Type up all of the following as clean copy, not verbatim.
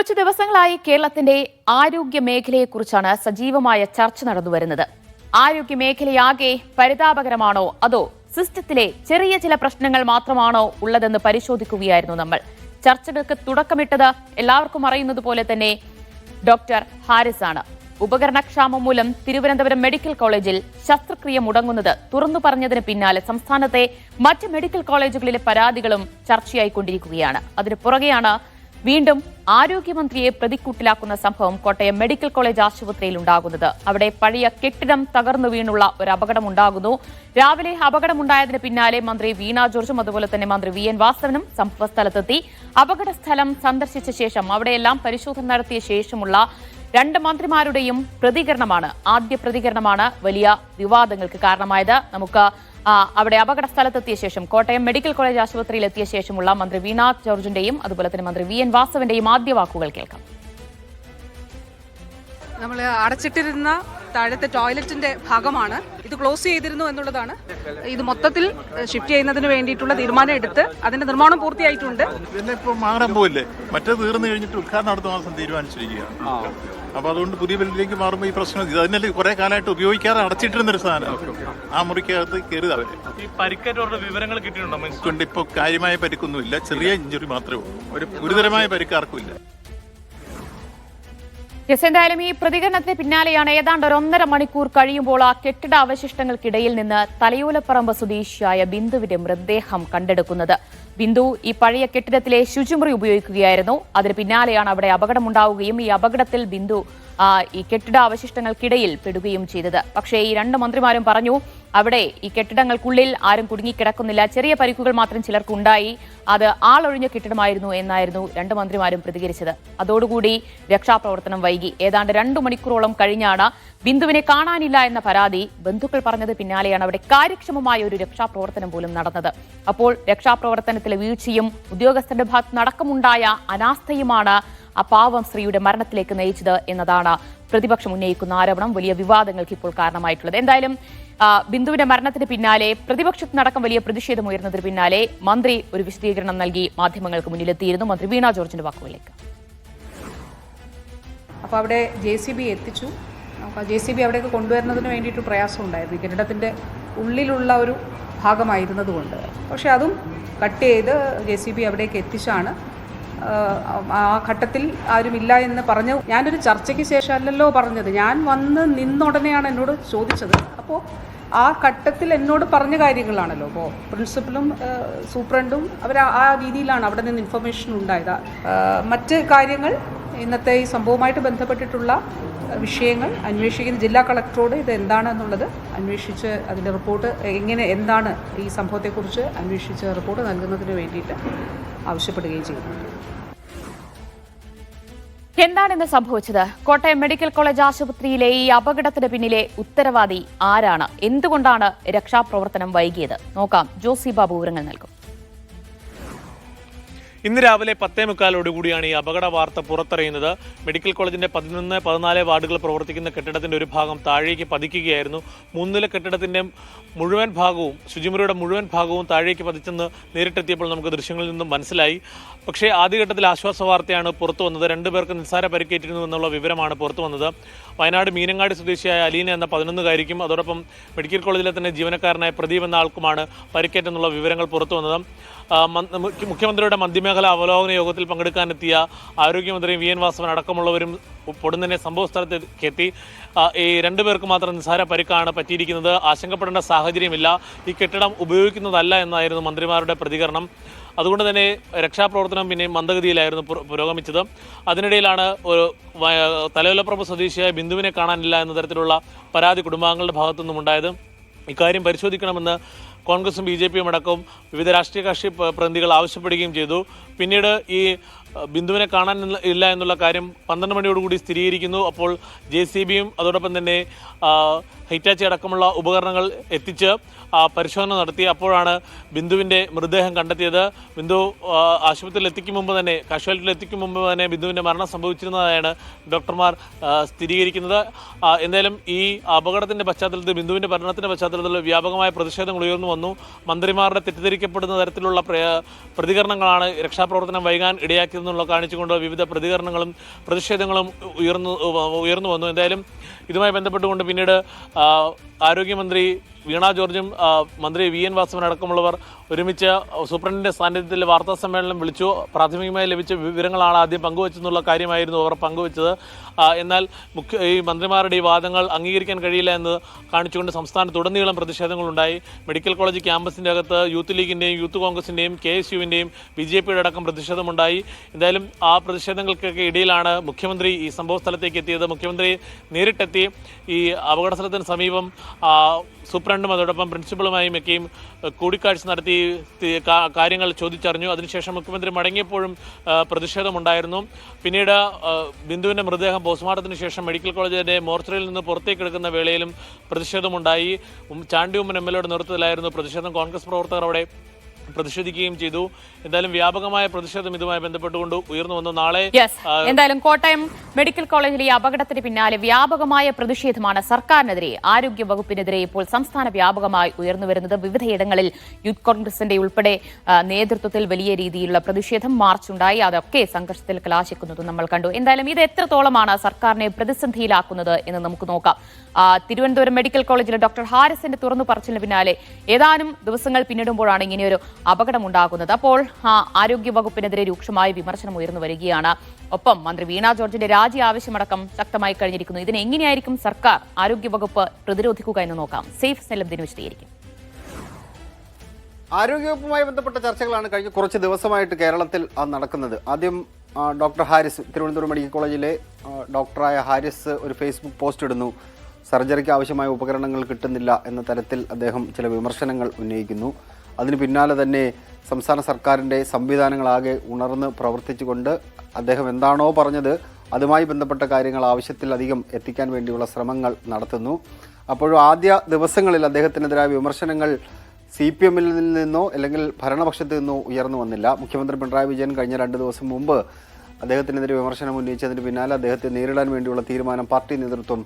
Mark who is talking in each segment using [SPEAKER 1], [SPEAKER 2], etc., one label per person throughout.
[SPEAKER 1] കുറച്ചു ദിവസങ്ങളായി കേരളത്തിന്റെ ആരോഗ്യ മേഖലയെക്കുറിച്ചാണ് സജീവമായ ചർച്ച നടന്നുവരുന്നത്. ആരോഗ്യ മേഖലയാകെ പരിതാപകരമാണോ അതോ സിസ്റ്റത്തിലെ ചെറിയ ചില പ്രശ്നങ്ങൾ മാത്രമാണോ ഉള്ളതെന്ന് പരിശോധിക്കുകയായിരുന്നു നമ്മൾ. ചർച്ചകൾക്ക് തുടക്കമിട്ടത് എല്ലാവർക്കും അറിയുന്നത് പോലെ തന്നെ ഡോക്ടർ ഹാരിസ് ആണ്. ഉപകരണക്ഷാമം മൂലം തിരുവനന്തപുരം മെഡിക്കൽ കോളേജിൽ ശസ്ത്രക്രിയ മുടങ്ങുന്നത് തുറന്നു പറഞ്ഞതിന് പിന്നാലെ സംസ്ഥാനത്തെ മറ്റ് മെഡിക്കൽ കോളേജുകളിലെ പരാതികളും ചർച്ചയായിക്കൊണ്ടിരിക്കുകയാണ്. അതിന് പുറകെയാണ് വീണ്ടും ആരോഗ്യമന്ത്രിയെ പ്രതിക്കൂട്ടിലാക്കുന്ന സംഭവം കോട്ടയം മെഡിക്കൽ കോളേജ് ആശുപത്രിയിൽ ഉണ്ടാകുന്നത്. അവിടെ പഴയ കെട്ടിടം തകർന്നു വീണുള്ള ഒരു അപകടമുണ്ടാകുന്നു. രാവിലെ അപകടമുണ്ടായതിന് പിന്നാലെ മന്ത്രി വീണ ജോർജും അതുപോലെ തന്നെ മന്ത്രി വി എൻ വാസവനും സംഭവസ്ഥലത്തെത്തി. അപകട സ്ഥലം സന്ദർശിച്ച ശേഷം അവിടെയെല്ലാം പരിശോധന നടത്തിയ ശേഷമുള്ള രണ്ട് മന്ത്രിമാരുടെയും ആദ്യ പ്രതികരണമാണ് വലിയ വിവാദങ്ങൾക്ക് കാരണമായത്. നമുക്ക് അവിടെ അപകട സ്ഥലത്തെത്തിയ ശേഷം കോട്ടയം മെഡിക്കൽ കോളേജ് ആശുപത്രിയിൽ എത്തിയ ശേഷമുള്ള മന്ത്രി വീണ ജോർജിന്റെയും അതുപോലെ തന്നെ മന്ത്രി വി എൻ വാസവന്റെയും ആദ്യ വാക്കുകൾ കേൾക്കാം.
[SPEAKER 2] നമ്മൾ അടച്ചിട്ടിരുന്ന താഴത്തെ ടോയ്ലറ്റിന്റെ ഭാഗമാണ് ഇത് ക്ലോസ് ചെയ്തിരുന്നു എന്നുള്ളതാണ്. ഇത് മൊത്തത്തിൽ ഷിഫ്റ്റ് ചെയ്യുന്നതിന് വേണ്ടിയിട്ടുള്ള തീരുമാനം എടുത്ത് അതിന്റെ നിർമ്മാണം പൂർത്തിയായിട്ടുണ്ട്.
[SPEAKER 3] മാറാൻ പോയില്ലേ, മറ്റേ തീർന്നു കഴിഞ്ഞിട്ട് ഉദ്ഘാടനം അടുത്ത മാസം തീരുമാനിച്ചിരിക്കുകയാണ്. അപ്പൊ അതുകൊണ്ട് പുതിയ ബിൽഡിലേക്ക് മാറുമ്പോൾ ഈ പ്രശ്നം അതിനല്ലേ കുറെ കാലമായിട്ട് ഉപയോഗിക്കാതെ അടച്ചിട്ടിരുന്നൊരു സാധനം ആ മുറിക്കകത്ത് കയറി അവര്.
[SPEAKER 4] ഈ പരിക്കേറ്റവരുടെ വിവരങ്ങൾ കിട്ടിയിട്ടുണ്ടോ?
[SPEAKER 3] ഇപ്പൊ കാര്യമായ പരിക്കൊന്നുമില്ല, ചെറിയ ഇഞ്ചുറി മാത്രമേ ഉള്ളൂ. ഒരു ഗുരുതരമായ പരിക്കാർക്കും ഇല്ല.
[SPEAKER 1] എന്തായാലും ഈ പ്രതികരണത്തിന് പിന്നാലെയാണ് ഏതാണ്ട് 1.5 മണിക്കൂർ കഴിയുമ്പോൾ ആ കെട്ടിട അവശിഷ്ടങ്ങൾക്കിടയിൽ നിന്ന് തലയോലപ്പറമ്പ് സ്വദേശിയായ ബിന്ദുവിന്റെ മൃതദേഹം കണ്ടെടുക്കുന്നത്. ബിന്ദു ഈ പഴയ കെട്ടിടത്തിലെ ശുചിമുറി ഉപയോഗിക്കുകയായിരുന്നു. അതിന് പിന്നാലെയാണ് അവിടെ അപകടമുണ്ടാവുകയും ഈ അപകടത്തിൽ ബിന്ദു ഈ കെട്ടിട അവശിഷ്ടങ്ങൾക്കിടയിൽ പെടുകയും ചെയ്തത്. പക്ഷേ ഈ രണ്ട് മന്ത്രിമാരും പറഞ്ഞു അവിടെ ഈ കെട്ടിടങ്ങൾക്കുള്ളിൽ ആരും കുടുങ്ങിക്കിടക്കുന്നില്ല, ചെറിയ പരിക്കുകൾ മാത്രം ചിലർക്കുണ്ടായി, അത് ആളൊഴിഞ്ഞ കെട്ടിടമായിരുന്നു എന്നായിരുന്നു രണ്ട് മന്ത്രിമാരും പ്രതികരിച്ചത്. അതോടുകൂടി രക്ഷാപ്രവർത്തനം വൈകി. ഏതാണ്ട് 2 മണിക്കൂറോളം കഴിഞ്ഞാണ് ബിന്ദുവിനെ കാണാനില്ല എന്ന പരാതി ബന്ധുക്കൾ പറഞ്ഞത് പിന്നാലെയാണ് അവിടെ കാര്യക്ഷമമായ ഒരു രക്ഷാപ്രവർത്തനം പോലും നടന്നത്. അപ്പോൾ രക്ഷാപ്രവർത്തനത്തിലെ വീഴ്ചയും ഉദ്യോഗസ്ഥരുടെ ഭാഗത്ത് നടക്കമുണ്ടായ അനാസ്ഥയുമാണ് ആ പാവം സ്ത്രീയുടെ മരണത്തിലേക്ക് നയിച്ചത് എന്നതാണ് പ്രതിപക്ഷം ഉന്നയിക്കുന്ന ആരോപണം വലിയ വിവാദങ്ങൾക്ക് ഇപ്പോൾ കാരണമായിട്ടുള്ളത്. എന്തായാലും ബിന്ദുവിന്റെ മരണത്തിന് പിന്നാലെ പ്രതിപക്ഷത്തിനടക്കം വലിയ പ്രതിഷേധം ഉയർന്നതിന് പിന്നാലെ മന്ത്രി ഒരു വിശദീകരണം നൽകി മാധ്യമങ്ങൾക്ക് മുന്നിലെത്തിയിരുന്നു. മന്ത്രി വീണ ജോർജിന്റെ വാക്കുകളിലേക്ക്.
[SPEAKER 2] അപ്പോൾ അവിടെ JCB എത്തിച്ചു. അപ്പോൾ JCB അവിടേക്ക് കൊണ്ടുവരുന്നതിന് വേണ്ടിയിട്ട് പ്രയാസം ഉണ്ടായിരുന്നു, കെട്ടിടത്തിൻ്റെ ഉള്ളിലുള്ള ഒരു ഭാഗമായിരുന്നതുകൊണ്ട്. പക്ഷെ അതും കട്ട് ചെയ്ത് JCB അവിടേക്ക് എത്തിച്ചാണ്. ആ ഘട്ടത്തിൽ ആരുമില്ല എന്ന് പറഞ്ഞു. ഞാനൊരു ചർച്ചയ്ക്ക് ശേഷമല്ലല്ലോ പറഞ്ഞത്, ഞാൻ വന്ന് നിന്നുടനെയാണ് എന്നോട് ചോദിച്ചത്. അപ്പോൾ ആ ഘട്ടത്തിൽ എന്നോട് പറഞ്ഞ കാര്യങ്ങളാണല്ലോ. അപ്പോൾ പ്രിൻസിപ്പലും സൂപ്രണ്ടും അവർ ആ രീതിയിലാണ് അവിടെ നിന്ന് ഇൻഫർമേഷൻ ഉണ്ടായത്. മറ്റ് കാര്യങ്ങൾ ഇന്നത്തെ ഈ സംഭവവുമായിട്ട് ബന്ധപ്പെട്ടിട്ടുള്ള വിഷയങ്ങൾ അന്വേഷിക്കുന്ന ജില്ലാ കളക്ടറോട് ഇത് എന്താണെന്നുള്ളത് അന്വേഷിച്ച് അതിൻ്റെ റിപ്പോർട്ട് എന്താണ് ഈ സംഭവത്തെക്കുറിച്ച് അന്വേഷിച്ച് റിപ്പോർട്ട് നൽകുന്നതിന് വേണ്ടിയിട്ട് ആവശ്യപ്പെടുകയും ചെയ്യുന്നുണ്ട്.
[SPEAKER 1] എന്താണിന്ന് സംഭവിച്ചത്? കോട്ടയം മെഡിക്കൽ കോളേജ് ആശുപത്രിയിലെ ഈ അപകടത്തിന് പിന്നിലെ ഉത്തരവാദി ആരാണ്? എന്തുകൊണ്ടാണ് രക്ഷാപ്രവർത്തനം വൈകിയത്? നോക്കാം. ജോസി ബാബു വിവരങ്ങൾ നൽകും.
[SPEAKER 4] ഇന്ന് രാവിലെ 10:45 ഈ അപകട വാർത്ത പുറത്തറിയുന്നത്. മെഡിക്കൽ കോളേജിന്റെ 11, 14 വാർഡുകൾ പ്രവർത്തിക്കുന്ന കെട്ടിടത്തിന്റെ ഒരു ഭാഗം താഴേക്ക് പതിക്കുകയായിരുന്നു. 3 നില കെട്ടിടത്തിന്റെ മുഴുവൻ ഭാഗവും, ശുചിമുറിയുടെ മുഴുവൻ ഭാഗവും താഴേക്ക് പതിച്ചെന്ന് നേരിട്ടെത്തിയപ്പോൾ നമുക്ക് ദൃശ്യങ്ങളിൽ നിന്നും മനസ്സിലായി. പക്ഷേ ആദ്യഘട്ടത്തിൽ ആശ്വാസ വാർത്തയാണ് പുറത്തു വന്നത്. 2 പേർക്ക് നിസ്സാര പരിക്കേറ്റിരുന്നു എന്നുള്ള വിവരമാണ് പുറത്തു വന്നത്. വയനാട് മീനങ്ങാടി സ്വദേശിയായ അലീന എന്ന 11-കാരിക്കും അതോടൊപ്പം മെഡിക്കൽ കോളേജിലെ തന്നെ ജീവനക്കാരനായ പ്രദീപ് എന്ന ആൾക്കുമാണ് പരിക്കേറ്റെന്നുള്ള വിവരങ്ങൾ പുറത്തു വന്നത്. മുഖ്യമന്ത്രിയുടെ മധ്യമേഖലാ അവലോകന യോഗത്തിൽ പങ്കെടുക്കാനെത്തിയ ആരോഗ്യമന്ത്രി വി എൻ വാസവൻ അടക്കമുള്ളവരും പൊടുന്നനെ സംഭവ സ്ഥലത്തേക്ക് എത്തി. ഈ 2 പേർക്ക് മാത്രം നിസ്സാര പരിക്കാണ് പറ്റിയിരിക്കുന്നത്. ആശങ്കപ്പെടേണ്ട സാഹചര്യമില്ല, ഈ കെട്ടിടം ഉപയോഗിക്കുന്നതല്ല എന്നായിരുന്നു മന്ത്രിമാരുടെ പ്രതികരണം. അതുകൊണ്ട് തന്നെ രക്ഷാപ്രവർത്തനം പിന്നെ മന്ദഗതിയിലായിരുന്നു പുരോഗമിച്ചത്. അതിനിടയിലാണ് ഒരു തലയോലപ്പറമ്പ് സ്വദേശിയായ ബിന്ദുവിനെ കാണാനില്ല എന്ന തരത്തിലുള്ള പരാതി കുടുംബാംഗങ്ങളുടെ ഭാഗത്തു നിന്നും ഉണ്ടായത്. ഇക്കാര്യം പരിശോധിക്കണമെന്ന് കോൺഗ്രസും BJPയും അടക്കം വിവിധ രാഷ്ട്രീയ കക്ഷി പ്രതിനിധികൾ ആവശ്യപ്പെടുകയും ചെയ്തു. പിന്നീട് ഈ ബിന്ദുവിനെ കാണാൻ ഇല്ല എന്നുള്ള കാര്യം 12 മണിയോടുകൂടി സ്ഥിരീകരിക്കുന്നു. അപ്പോൾ JCBയും അതോടൊപ്പം തന്നെ ഹൈറ്റാച്ചി അടക്കമുള്ള ഉപകരണങ്ങൾ എത്തിച്ച് പരിശോധന നടത്തി. അപ്പോഴാണ് ബിന്ദുവിൻ്റെ മൃതദേഹം കണ്ടെത്തിയത്. ബിന്ദു ആശുപത്രിയിൽ എത്തിക്കും മുമ്പ് തന്നെ, കാഷ്വാലിറ്റിയിൽ എത്തിക്കും മുമ്പ് തന്നെ ബിന്ദുവിൻ്റെ മരണം സംഭവിച്ചിരുന്നതായാണ് ഡോക്ടർമാർ സ്ഥിരീകരിക്കുന്നത്. എന്തായാലും ഈ അപകടത്തിൻ്റെ പശ്ചാത്തലത്തിൽ, ബിന്ദുവിൻ്റെ മരണത്തിൻ്റെ പശ്ചാത്തലത്തിൽ വ്യാപകമായ പ്രതിഷേധങ്ങൾ ഉയർന്നു വന്നു. മന്ത്രിമാരുടെ തെറ്റിദ്ധരിക്കപ്പെടുന്ന തരത്തിലുള്ള പ്രതികരണങ്ങളാണ് രക്ഷാപ്രവർത്തനം വൈകാൻ ഇടയാക്കിയത് ബാധിക്കുന്നുള്ള കാണിച്ചുകൊണ്ട് വിവിധ പ്രതികരണങ്ങളും പ്രതിഷേധങ്ങളും ഉയർന്നു വന്നു. എന്തായാലും ഇതുമായി ബന്ധപ്പെട്ടുകൊണ്ട് പിന്നീട് ആരോഗ്യമന്ത്രി വീണ ജോർജും മന്ത്രി VN വാസവൻ അടക്കമുള്ളവർ ഒരുമിച്ച് സൂപ്രണ്ടിന്റെ സാന്നിധ്യത്തിൽ വാർത്താ സമ്മേളനം വിളിച്ചു. പ്രാഥമികമായി ലഭിച്ച വിവരങ്ങളാണ് ആദ്യം പങ്കുവച്ചെന്നുള്ള കാര്യമായിരുന്നു അവർ പങ്കുവച്ചത്. എന്നാൽ ഈ മന്ത്രിമാരുടെ ഈ വാദങ്ങൾ അംഗീകരിക്കാൻ കഴിയില്ല എന്ന് കാണിച്ചുകൊണ്ട് സംസ്ഥാനത്തുടനീളം പ്രതിഷേധങ്ങളുണ്ടായി. മെഡിക്കൽ കോളേജ് ക്യാമ്പസിൻ്റെ അകത്ത് യൂത്ത് ലീഗിൻ്റെയും യൂത്ത് കോൺഗ്രസിൻ്റെയും KSUവിൻ്റെയും BJPയുടെ അടക്കം പ്രതിഷേധമുണ്ടായി. എന്തായാലും ആ പ്രതിഷേധങ്ങൾക്കൊക്കെ ഇടയിലാണ് മുഖ്യമന്ത്രി ഈ സംഭവ സ്ഥലത്തേക്ക് എത്തിയത്. മുഖ്യമന്ത്രി നേരിട്ടെത്തി ഈ അപകട സ്ഥലത്തിന് സമീപം സൂപ്രണ്ടും അതോടൊപ്പം പ്രിൻസിപ്പളുമായും ഒക്കെയും കൂടിക്കാഴ്ച നടത്തി കാര്യങ്ങൾ ചോദിച്ചറിഞ്ഞു. അതിനുശേഷം മുഖ്യമന്ത്രി മടങ്ങിയപ്പോഴും പ്രതിഷേധമുണ്ടായിരുന്നു. പിന്നീട് ബിന്ദുവിൻ്റെ മൃതദേഹം പോസ്റ്റ്മോർട്ടത്തിന് ശേഷം മെഡിക്കൽ കോളേജിൻ്റെ മോർച്ചറിയിൽ നിന്ന് പുറത്തേക്ക് എടുക്കുന്ന വേളയിലും പ്രതിഷേധമുണ്ടായി. ചാണ്ടി ഉമ്മൻ MLAയുടെ നേതൃത്വത്തിലായിരുന്നു പ്രതിഷേധം. കോൺഗ്രസ് പ്രവർത്തകർ അവിടെ പ്രതിഷേധിക്കുകയും ചെയ്തു. എന്തായാലും വ്യാപകമായ പ്രതിഷേധം ഇതുമായി ബന്ധപ്പെട്ടുകൊണ്ട് ഉയർന്നു വന്നു. നാളെ
[SPEAKER 1] എന്തായാലും കോട്ടയം മെഡിക്കൽ കോളേജിലെ ഈ അപകടത്തിന് പിന്നാലെ വ്യാപകമായ പ്രതിഷേധമാണ് സർക്കാരിനെതിരെ, ആരോഗ്യ വകുപ്പിനെതിരെ ഇപ്പോൾ സംസ്ഥാന വ്യാപകമായി ഉയർന്നുവരുന്നത്. വിവിധയിടങ്ങളിൽ യൂത്ത് കോൺഗ്രസിന്റെ ഉൾപ്പെടെ നേതൃത്വത്തിൽ വലിയ രീതിയിലുള്ള പ്രതിഷേധം മാർച്ചുണ്ടായി. അതൊക്കെ സംഘർഷത്തിൽ കലാശിക്കുന്നതും നമ്മൾ കണ്ടു. എന്തായാലും ഇത് എത്രത്തോളമാണ് സർക്കാരിനെ പ്രതിസന്ധിയിലാക്കുന്നത് എന്ന് നമുക്ക് നോക്കാം. തിരുവനന്തപുരം മെഡിക്കൽ കോളേജിലെ ഡോക്ടർ ഹാരിസിന്റെ തുറന്നു പറച്ചിലിന് പിന്നാലെ ഏതാനും ദിവസങ്ങൾ പിന്നിടുമ്പോഴാണ് ഇങ്ങനെയൊരു അപകടമുണ്ടാകുന്നത്. അപ്പോൾ ആരോഗ്യ വകുപ്പിനെതിരെ രൂക്ഷമായ വിമർശനം ഉയർന്നു വരികയാണ്. ഒപ്പം മന്ത്രി വീണ ജോർജിന്റെ രാജി ആവശ്യമടക്കം ശക്തമായി കഴിഞ്ഞിരിക്കുന്നു. ഇതിന് എങ്ങനെയായിരിക്കും സർക്കാർ ആരോഗ്യ വകുപ്പ് പ്രതിരോധിക്കുക എന്ന് നോക്കാം. സേഫ് സെലബ്ദിന് വിശദീകരിക്കും.
[SPEAKER 5] ആരോഗ്യവകുപ്പുമായി ബന്ധപ്പെട്ട ചർച്ചകളാണ് കഴിഞ്ഞ കുറച്ച് ദിവസമായിട്ട് കേരളത്തിൽ നടക്കുന്നത്. ആദ്യം ഡോക്ടർ ഹാരിസ്, തിരുവനന്തപുരം മെഡിക്കൽ കോളേജിലെ ഡോക്ടറായ ഹാരിസ് ഒരു ഫേസ്ബുക്ക് പോസ്റ്റ് ഇടുന്നു. സർജറിക്ക് ആവശ്യമായ ഉപകരണങ്ങൾ കിട്ടുന്നില്ല എന്ന തരത്തിൽ അദ്ദേഹം ചില വിമർശനങ്ങൾ ഉന്നയിക്കുന്നു. അതിന് പിന്നാലെ തന്നെ സംസ്ഥാന സർക്കാരിൻ്റെ സംവിധാനങ്ങളാകെ ഉണർന്ന് പ്രവർത്തിച്ചുകൊണ്ട് അദ്ദേഹം എന്താണോ പറഞ്ഞത് അതുമായി ബന്ധപ്പെട്ട കാര്യങ്ങൾ ആവശ്യത്തിലധികം എത്തിക്കാൻ വേണ്ടിയുള്ള ശ്രമങ്ങൾ നടത്തുന്നു. അപ്പോഴും ആദ്യ ദിവസങ്ങളിൽ അദ്ദേഹത്തിനെതിരായ വിമർശനങ്ങൾ CPM-ൽ നിന്നോ അല്ലെങ്കിൽ ഭരണപക്ഷത്തു നിന്നോ ഉയർന്നു വന്നില്ല. മുഖ്യമന്ത്രി പിണറായി വിജയൻ കഴിഞ്ഞ 2 ദിവസം മുമ്പ് അദ്ദേഹത്തിനെതിരെ വിമർശനം ഉന്നയിച്ചതിന് പിന്നാലെ അദ്ദേഹത്തെ നേരിടാൻ വേണ്ടിയുള്ള തീരുമാനം പാർട്ടി നേതൃത്വം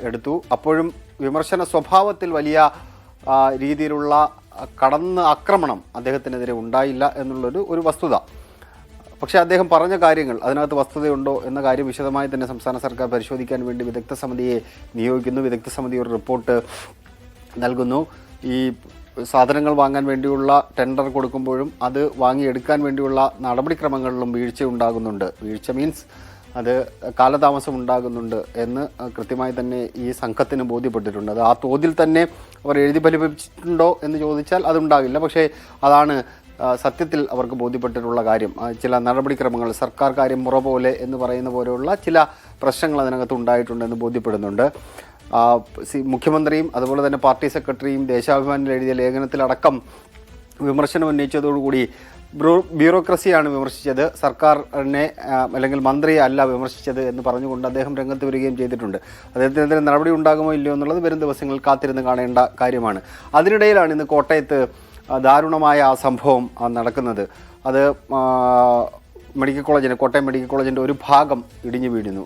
[SPEAKER 5] എടുത്തു. അപ്പോഴും വിമർശന സ്വഭാവത്തിൽ വലിയ രീതിയിലുള്ള ആക്രമണം അദ്ദേഹത്തിനെതിരെ ഉണ്ടായില്ല എന്നുള്ളൊരു വസ്തുത. പക്ഷേ അദ്ദേഹം പറഞ്ഞ കാര്യങ്ങൾ അതിനകത്ത് വസ്തുതയുണ്ടോ എന്ന കാര്യം വിശദമായി തന്നെ സംസ്ഥാന സർക്കാർ പരിശോധിക്കാൻ വേണ്ടി വിദഗ്ധ സമിതിയെ നിയോഗിക്കുന്നു. വിദഗ്ധ സമിതി ഒരു റിപ്പോർട്ട് നൽകുന്നു. ഈ സാധനങ്ങൾ വാങ്ങാൻ വേണ്ടിയുള്ള ടെൻഡർ കൊടുക്കുമ്പോഴും അത് വാങ്ങിയെടുക്കാൻ വേണ്ടിയുള്ള നടപടിക്രമങ്ങളിലും വീഴ്ച ഉണ്ടാകുന്നുണ്ട്. വീഴ്ച മീൻസ് അത് കാലതാമസം ഉണ്ടാകുന്നുണ്ട് എന്ന് കൃത്യമായി തന്നെ ഈ സംഘത്തിന് ബോധ്യപ്പെട്ടിട്ടുണ്ട്. അത് ആ തോതിൽ തന്നെ അവർ എഴുതി ഫലിപ്പിച്ചിട്ടുണ്ടോ എന്ന് ചോദിച്ചാൽ അതുണ്ടാകില്ല. പക്ഷേ അതാണ് സത്യത്തിൽ അവർക്ക് ബോധ്യപ്പെട്ടിട്ടുള്ള കാര്യം. ചില നടപടിക്രമങ്ങൾ, സർക്കാർ കാര്യം മുറ പോലെ എന്ന് പറയുന്ന പോലെയുള്ള ചില പ്രശ്നങ്ങൾ അതിനകത്ത് ഉണ്ടായിട്ടുണ്ടെന്ന് ബോധ്യപ്പെടുന്നുണ്ട്. മുഖ്യമന്ത്രിയും അതുപോലെ തന്നെ പാർട്ടി സെക്രട്ടറിയും ദേശാഭിമാനിൽ എഴുതിയ ലേഖനത്തിലടക്കം വിമർശനം ഉന്നയിച്ചതോടുകൂടി ബ്യൂറോക്രസിയാണ് വിമർശിച്ചത്, സർക്കാരിനെ അല്ലെങ്കിൽ മന്ത്രിയെ അല്ല വിമർശിച്ചത് എന്ന് പറഞ്ഞുകൊണ്ട് അദ്ദേഹം രംഗത്ത് വരികയും ചെയ്തിട്ടുണ്ട്. അദ്ദേഹത്തിനെതിരെ നടപടി ഉണ്ടാകുമോ ഇല്ലയോ എന്നുള്ളത് വരും ദിവസങ്ങളിൽ കാത്തിരുന്ന് കാണേണ്ട കാര്യമാണ്. അതിനിടയിലാണ് ഇന്ന് കോട്ടയത്ത് ദാരുണമായ ആ സംഭവം നടക്കുന്നത്. അത് കോട്ടയം മെഡിക്കൽ കോളേജിൻ്റെ ഒരു ഭാഗം ഇടിഞ്ഞു വീഴുന്നു.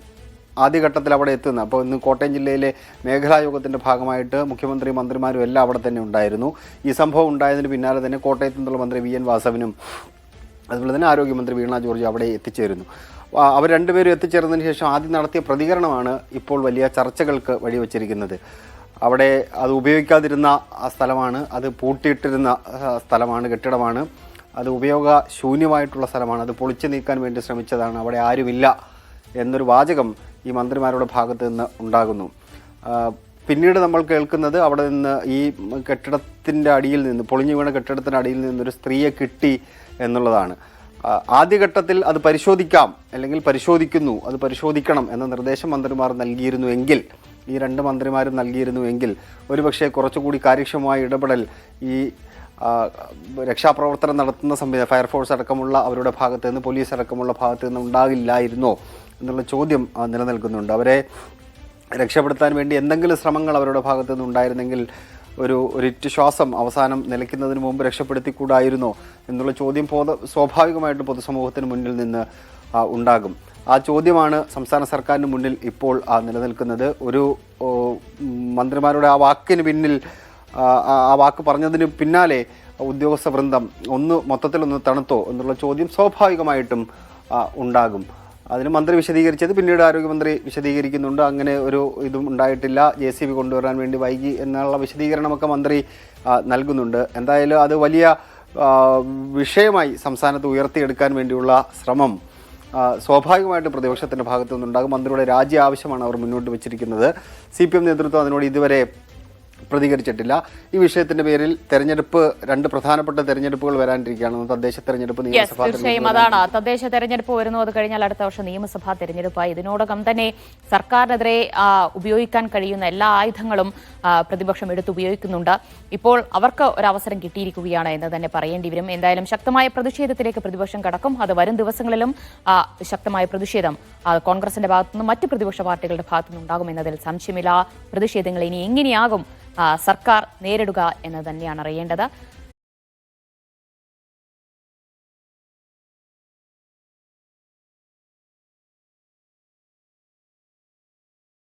[SPEAKER 5] ആദ്യഘട്ടത്തിൽ അവിടെ എത്തുന്ന അപ്പോൾ ഇന്ന് കോട്ടയം ജില്ലയിലെ മേഖലായോഗത്തിൻ്റെ ഭാഗമായിട്ട് മുഖ്യമന്ത്രിയും മന്ത്രിമാരും എല്ലാം അവിടെ തന്നെ ഉണ്ടായിരുന്നു. ഈ സംഭവം ഉണ്ടായതിന് പിന്നാലെ തന്നെ കോട്ടയത്തു നിന്നുള്ള മന്ത്രി VN വാസവനും അതുപോലെ തന്നെ ആരോഗ്യമന്ത്രി വീണ ജോർജ് അവിടെ എത്തിച്ചേരുന്നു. അവർ രണ്ടുപേരും എത്തിച്ചേർന്നതിന് ശേഷം ആദ്യം നടത്തിയ പ്രതികരണമാണ് ഇപ്പോൾ വലിയ ചർച്ചകൾക്ക് വഴിവെച്ചിരിക്കുന്നത്. അവിടെ അത് ഉപയോഗിക്കാതിരുന്ന സ്ഥലമാണ്, അത് പൂട്ടിയിട്ടിരുന്ന സ്ഥലമാണ്, കെട്ടിടമാണ്, അത് ഉപയോഗശൂന്യമായിട്ടുള്ള സ്ഥലമാണ്, അത് പൊളിച്ചു നീക്കാൻ വേണ്ടി ശ്രമിച്ചതാണ്, അവിടെ ആരുമില്ല എന്നൊരു വാചകം ഈ മന്ത്രിമാരുടെ ഭാഗത്ത് നിന്ന് ഉണ്ടാകുന്നു. പിന്നീട് നമ്മൾ കേൾക്കുന്നത് അവിടെ നിന്ന് ഈ കെട്ടിടത്തിൻ്റെ അടിയിൽ നിന്ന്, പൊളിഞ്ഞു വീണ കെട്ടിടത്തിൻ്റെ അടിയിൽ നിന്നൊരു സ്ത്രീയെ കിട്ടി എന്നുള്ളതാണ്. ആദ്യഘട്ടത്തിൽ അത് പരിശോധിക്കാം അല്ലെങ്കിൽ പരിശോധിക്കുന്നു, അത് പരിശോധിക്കണം എന്ന നിർദ്ദേശം മന്ത്രിമാർ നൽകിയിരുന്നുവെങ്കിൽ, ഈ 2 മന്ത്രിമാരും നൽകിയിരുന്നുവെങ്കിൽ ഒരുപക്ഷെ കുറച്ചുകൂടി കാര്യക്ഷമമായ ഇടപെടൽ ഈ രക്ഷാപ്രവർത്തനം നടത്തുന്ന ഫയർഫോഴ്സ് അടക്കമുള്ള അവരുടെ ഭാഗത്ത് നിന്ന്, പോലീസ് അടക്കമുള്ള ഭാഗത്ത് നിന്ന് ഉണ്ടാകില്ലായിരുന്നോ എന്നുള്ള ചോദ്യം നിലനിൽക്കുന്നുണ്ട്. അവരെ രക്ഷപ്പെടുത്താൻ വേണ്ടി എന്തെങ്കിലും ശ്രമങ്ങൾ അവരുടെ ഭാഗത്ത് നിന്ന് ഉണ്ടായിരുന്നെങ്കിൽ ഒരിറ്റ് ശ്വാസം അവസാനം നിലയ്ക്കുന്നതിന് മുമ്പ് രക്ഷപ്പെടുത്തിക്കൂടായിരുന്നോ എന്നുള്ള ചോദ്യം സ്വാഭാവികമായിട്ടും പൊതുസമൂഹത്തിന് മുന്നിൽ നിന്ന് ഉണ്ടാകും. ആ ചോദ്യമാണ് സംസ്ഥാന സർക്കാരിന് മുന്നിൽ ഇപ്പോൾ നിലനിൽക്കുന്നത്. ഒരു മന്ത്രിമാരുടെ ആ വാക്കിന് പിന്നിൽ, ആ വാക്ക് പറഞ്ഞതിന് പിന്നാലെ ഉദ്യോഗസ്ഥ വൃന്ദം മൊത്തത്തിലൊന്ന് തണുത്തോ എന്നുള്ള ചോദ്യം സ്വാഭാവികമായിട്ടും ഉണ്ടാകും. അതിന് മന്ത്രി വിശദീകരിച്ചത് പിന്നീട് ആരോഗ്യമന്ത്രി വിശദീകരിക്കുന്നുണ്ട്. അങ്ങനെ ഒരു ഇതും ഉണ്ടായിട്ടില്ല, JCB കൊണ്ടുവരാൻ വേണ്ടി വൈകി എന്നുള്ള വിശദീകരണമൊക്കെ മന്ത്രി നൽകുന്നുണ്ട്. എന്തായാലും അത് വലിയ വിഷയമായി സംസ്ഥാനത്ത് ഉയർത്തിയെടുക്കാൻ വേണ്ടിയുള്ള ശ്രമം സ്വാഭാവികമായിട്ടും പ്രതിപക്ഷത്തിൻ്റെ ഭാഗത്തു നിന്നുണ്ടാകും. മന്ത്രിയുടെ രാജി ആവശ്യമാണ് അവർ മുന്നോട്ട് വെച്ചിരിക്കുന്നത്. CPM നേതൃത്വം അതിനോട് ഇതുവരെ പ്രതികരിച്ചിട്ടില്ല. ഈ വിഷയത്തിന്റെ പേരിൽ രണ്ട് പ്രധാനപ്പെട്ട തെരഞ്ഞെടുപ്പുകൾ വരാനിരിക്കുകയാണ്. തദ്ദേശ തെരഞ്ഞെടുപ്പ്, നിയമസഭാ
[SPEAKER 1] തീർച്ചയായും അതാണ്. തദ്ദേശ തെരഞ്ഞെടുപ്പ് വരുന്നു, അത് കഴിഞ്ഞാൽ അടുത്ത വർഷം നിയമസഭാ തെരഞ്ഞെടുപ്പായി. ഇതിനോടകം തന്നെ സർക്കാരിനെതിരെ ഉപയോഗിക്കാൻ കഴിയുന്ന എല്ലാ ആയുധങ്ങളും പ്രതിപക്ഷം എടുത്തുപയോഗിക്കുന്നുണ്ട്. ഇപ്പോൾ അവർക്ക് ഒരവസരം കിട്ടിയിരിക്കുകയാണ് എന്ന് തന്നെ പറയേണ്ടി വരും. എന്തായാലും ശക്തമായ പ്രതിഷേധത്തിലേക്ക് പ്രതിപക്ഷം കടക്കും. അത് വരും ദിവസങ്ങളിലും ശക്തമായ പ്രതിഷേധം കോൺഗ്രസിന്റെ ഭാഗത്തുനിന്നും മറ്റ് പ്രതിപക്ഷ പാർട്ടികളുടെ ഭാഗത്തുനിന്നും ഉണ്ടാകുമെന്നതിൽ സംശയമില്ല. പ്രതിഷേധങ്ങൾ ഇനി എങ്ങനെയാകും സർക്കാർ നേരിടുക എന്ന് തന്നെയാണ് അറിയേണ്ടത്.